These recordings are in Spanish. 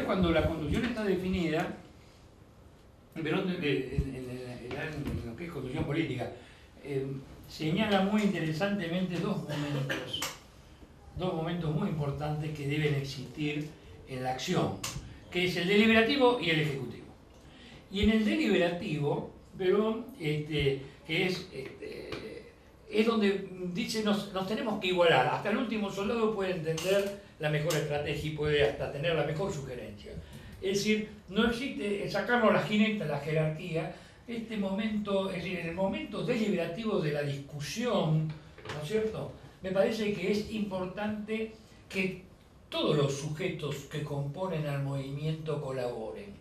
Cuando la constitución está definida, pero en lo que es constitución política, señala muy interesantemente dos momentos muy importantes que deben existir en la acción, que es el deliberativo y el ejecutivo. Y en el deliberativo, Perón, que es donde dice nos tenemos que igualar, hasta el último soldado puede entender la mejor estrategia y puede hasta tener la mejor sugerencia. Es decir, no existe sacarnos la jineta, la jerarquía, este momento, es decir, en el momento deliberativo de la discusión, ¿no es cierto? Me parece que es importante que todos los sujetos que componen al movimiento colaboren,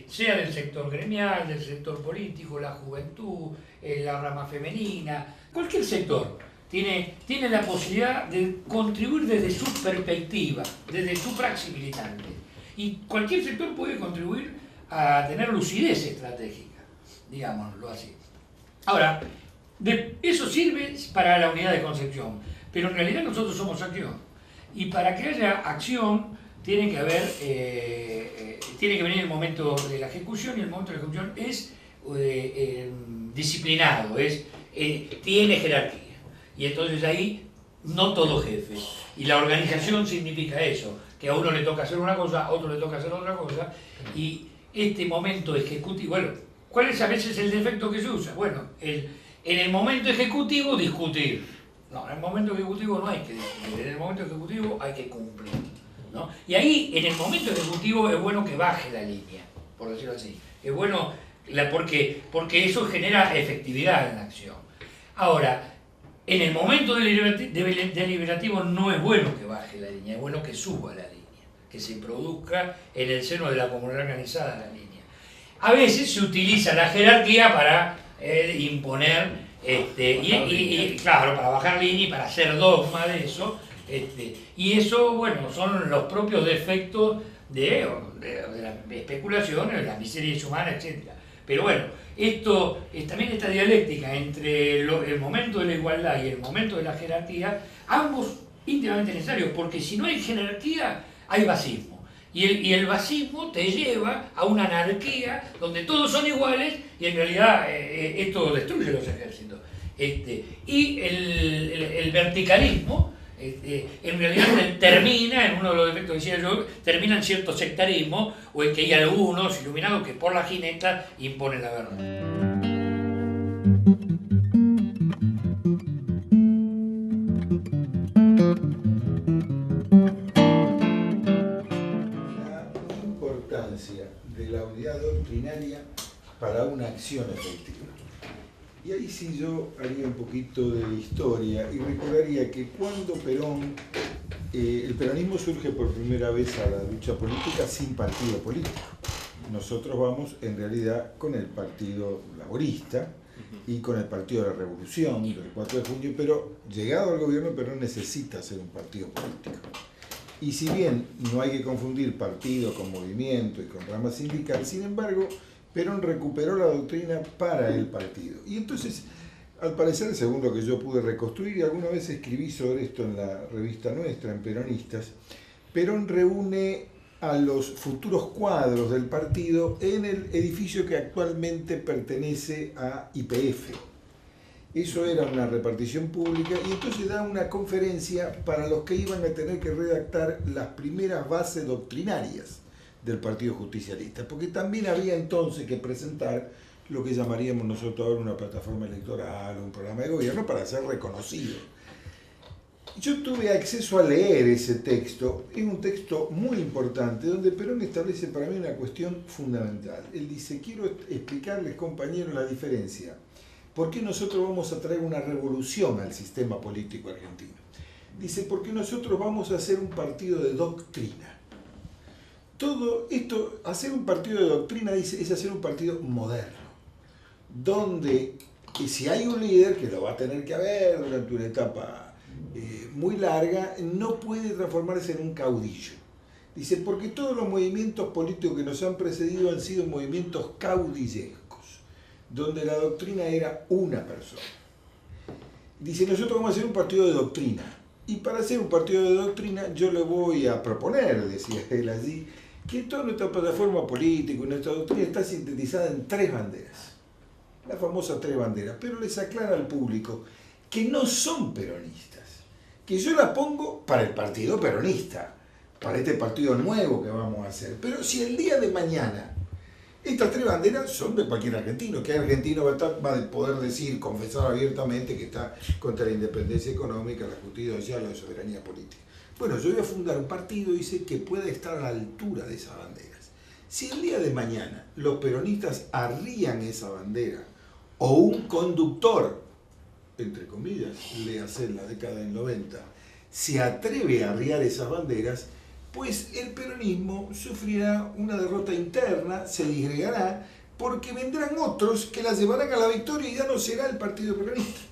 sea del sector gremial, del sector político, la juventud, la rama femenina, cualquier sector. Tiene la posibilidad de contribuir desde su perspectiva, desde su praxis militante. Y cualquier sector puede contribuir a tener lucidez estratégica, digámoslo así. Ahora, eso sirve para la unidad de concepción, pero en realidad nosotros somos acción. Y para que haya acción, tiene que venir el momento de la ejecución, y el momento de la ejecución es disciplinado, tiene jerarquía. Y entonces ahí no todo jefe. Y la organización significa eso, que a uno le toca hacer una cosa, a otro le toca hacer otra cosa, y este momento ejecutivo, bueno, ¿cuál es a veces el defecto que se usa? Bueno, en el momento ejecutivo discutir. No, en el momento ejecutivo no hay que discutir, en el momento ejecutivo hay que cumplir, ¿no? Y ahí, en el momento ejecutivo, es bueno que baje la línea, por decirlo así. Es bueno, porque eso genera efectividad en la acción. Ahora, en el momento deliberativo no es bueno que baje la línea, es bueno que suba la línea, que se produzca en el seno de la comunidad organizada la línea. A veces se utiliza la jerarquía para imponer, claro, para bajar línea y para hacer dogma de eso, y eso, bueno, son los propios defectos de las especulaciones, de las miserias humanas, etc. Pero bueno, también esta dialéctica entre el momento de la igualdad y el momento de la jerarquía, ambos íntimamente necesarios, porque si no hay jerarquía, hay vasismo. Y el vasismo te lleva a una anarquía donde todos son iguales y en realidad esto destruye los ejércitos. Y el verticalismo, en realidad termina, en uno de los defectos que decía yo, termina en cierto sectarismo, o en que hay algunos iluminados que por la jineta imponen la verdad. La importancia de la unidad doctrinaria para una acción efectiva. Y ahí sí yo haría un poquito de historia y recordaría que cuando el peronismo surge por primera vez a la lucha política sin partido político. Nosotros vamos en realidad con el Partido Laborista y con el Partido de la Revolución del 4 de junio, pero llegado al gobierno Perón necesita ser un partido político. Y si bien no hay que confundir partido con movimiento y con rama sindical, sin embargo, Perón recuperó la doctrina para el partido. Y entonces, al parecer, según lo que yo pude reconstruir, y alguna vez escribí sobre esto en la revista nuestra, en Peronistas, Perón reúne a los futuros cuadros del partido en el edificio que actualmente pertenece a YPF. Eso era una repartición pública y entonces da una conferencia para los que iban a tener que redactar las primeras bases doctrinarias del Partido Justicialista, porque también había entonces que presentar lo que llamaríamos nosotros ahora una plataforma electoral o un programa de gobierno para ser reconocido. Yo tuve acceso a leer ese texto, es un texto muy importante, donde Perón establece para mí una cuestión fundamental. Él dice, quiero explicarles, compañeros, la diferencia. ¿Por qué nosotros vamos a traer una revolución al sistema político argentino? Dice, porque nosotros vamos a hacer un partido de doctrina. Todo esto, hacer un partido de doctrina, dice, es hacer un partido moderno, donde si hay un líder, que lo va a tener que haber durante una etapa muy larga, no puede transformarse en un caudillo. Dice, porque todos los movimientos políticos que nos han precedido han sido movimientos caudillescos, donde la doctrina era una persona. Dice, nosotros vamos a hacer un partido de doctrina. Y para hacer un partido de doctrina, yo le voy a proponer, decía él allí, que toda nuestra plataforma política y nuestra doctrina está sintetizada en 3 banderas. Las famosas 3 banderas. Pero les aclara al público que no son peronistas. Que yo las pongo para el partido peronista, para este partido nuevo que vamos a hacer. Pero si el día de mañana estas 3 banderas son de cualquier argentino, que argentino va a poder decir, confesar abiertamente que está contra la independencia económica, la justicia social, la soberanía política. Bueno, yo voy a fundar un partido, dice, que pueda estar a la altura de esas banderas. Si el día de mañana los peronistas arrían esa bandera, o un conductor, entre comillas, le hace en la década del 90, se atreve a arriar esas banderas, pues el peronismo sufrirá una derrota interna, se disgregará, porque vendrán otros que la llevarán a la victoria y ya no será el partido peronista.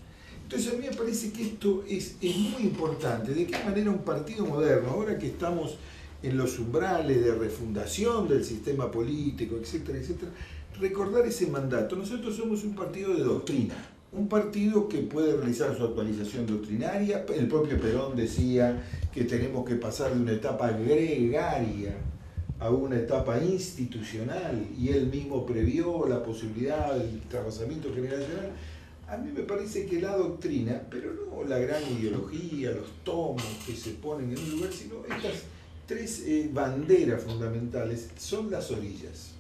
Entonces a mí me parece que esto es muy importante. ¿De qué manera un partido moderno, ahora que estamos en los umbrales de refundación del sistema político, etcétera, etcétera, recordar ese mandato? Nosotros somos un partido de doctrina, un partido que puede realizar su actualización doctrinaria. El propio Perón decía que tenemos que pasar de una etapa gregaria a una etapa institucional, y él mismo previó la posibilidad del trasvasamiento generacional. A mí me parece que la doctrina, pero no la gran ideología, los tomos que se ponen en un lugar, sino estas 3 banderas fundamentales son las orillas.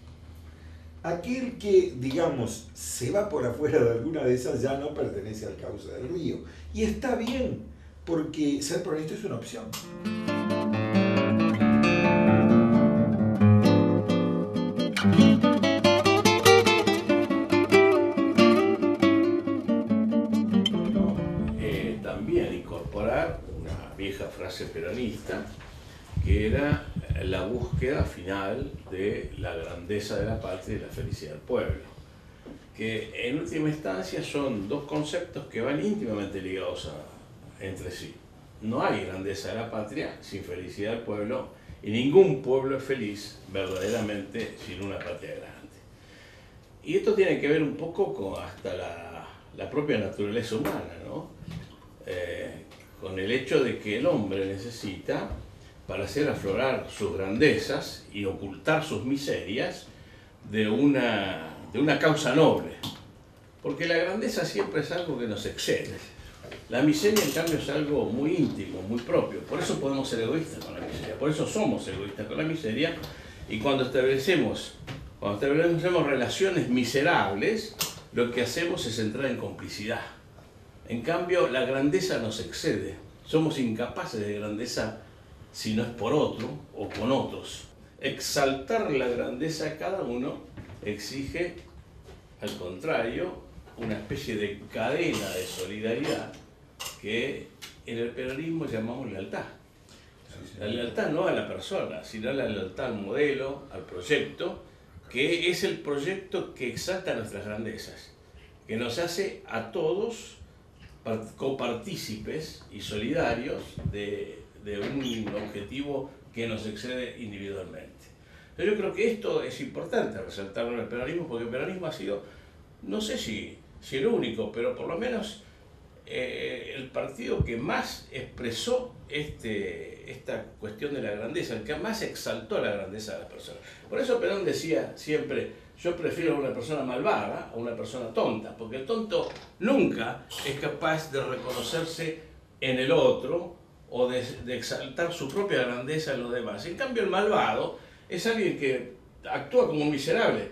Aquel que, digamos, se va por afuera de alguna de esas ya no pertenece al cauce del río. Y está bien, porque ser peronista es una opción. También incorporar una vieja frase peronista, que era la búsqueda final de la grandeza de la patria y la felicidad del pueblo, que en última instancia son 2 conceptos que van íntimamente ligados entre sí. No hay grandeza de la patria sin felicidad del pueblo, y ningún pueblo es feliz verdaderamente sin una patria grande. Y esto tiene que ver un poco con hasta la propia naturaleza humana, ¿no? Con el hecho de que el hombre necesita, para hacer aflorar sus grandezas y ocultar sus miserias, de una causa noble. Porque la grandeza siempre es algo que nos excede. La miseria, en cambio, es algo muy íntimo, muy propio. Por eso podemos ser egoístas con la miseria, por eso somos egoístas con la miseria, y cuando establecemos relaciones miserables, lo que hacemos es entrar en complicidad. En cambio, la grandeza nos excede. Somos incapaces de grandeza si no es por otro o con otros. Exaltar la grandeza de cada uno exige, al contrario, una especie de cadena de solidaridad que en el peronismo llamamos lealtad. La lealtad no a la persona, sino la lealtad al modelo, al proyecto, que es el proyecto que exalta nuestras grandezas, que nos hace a todos copartícipes y solidarios de un objetivo que nos excede individualmente. Yo creo que esto es importante resaltarlo en el peronismo, porque el peronismo ha sido, no sé si el único, pero por lo menos el partido que más expresó esta cuestión de la grandeza, el que más exaltó la grandeza de las personas. Por eso Perón decía siempre: yo prefiero a una persona malvada a una persona tonta, porque el tonto nunca es capaz de reconocerse en el otro o de exaltar su propia grandeza en los demás. En cambio, el malvado es alguien que actúa como un miserable,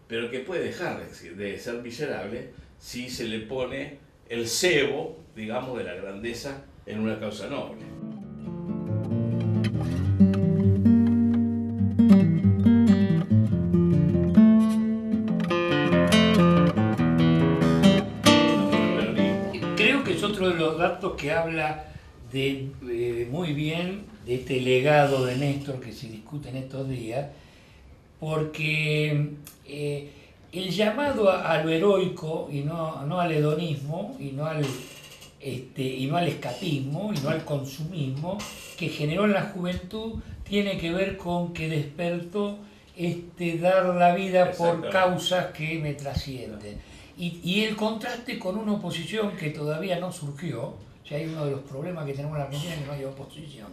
pero que puede dejar de ser miserable si se le pone el cebo, digamos, de la grandeza en una causa noble. Creo que es otro de los datos que habla muy bien de este legado de Néstor que se discute en estos días, porque el llamado a lo heroico y no al hedonismo y no al escapismo y no al consumismo que generó en la juventud tiene que ver con que despertó dar la vida por causas que me trascienden. Y el contraste con una oposición que todavía no surgió, o sea, hay uno de los problemas que tenemos en la Argentina, que no hay oposición.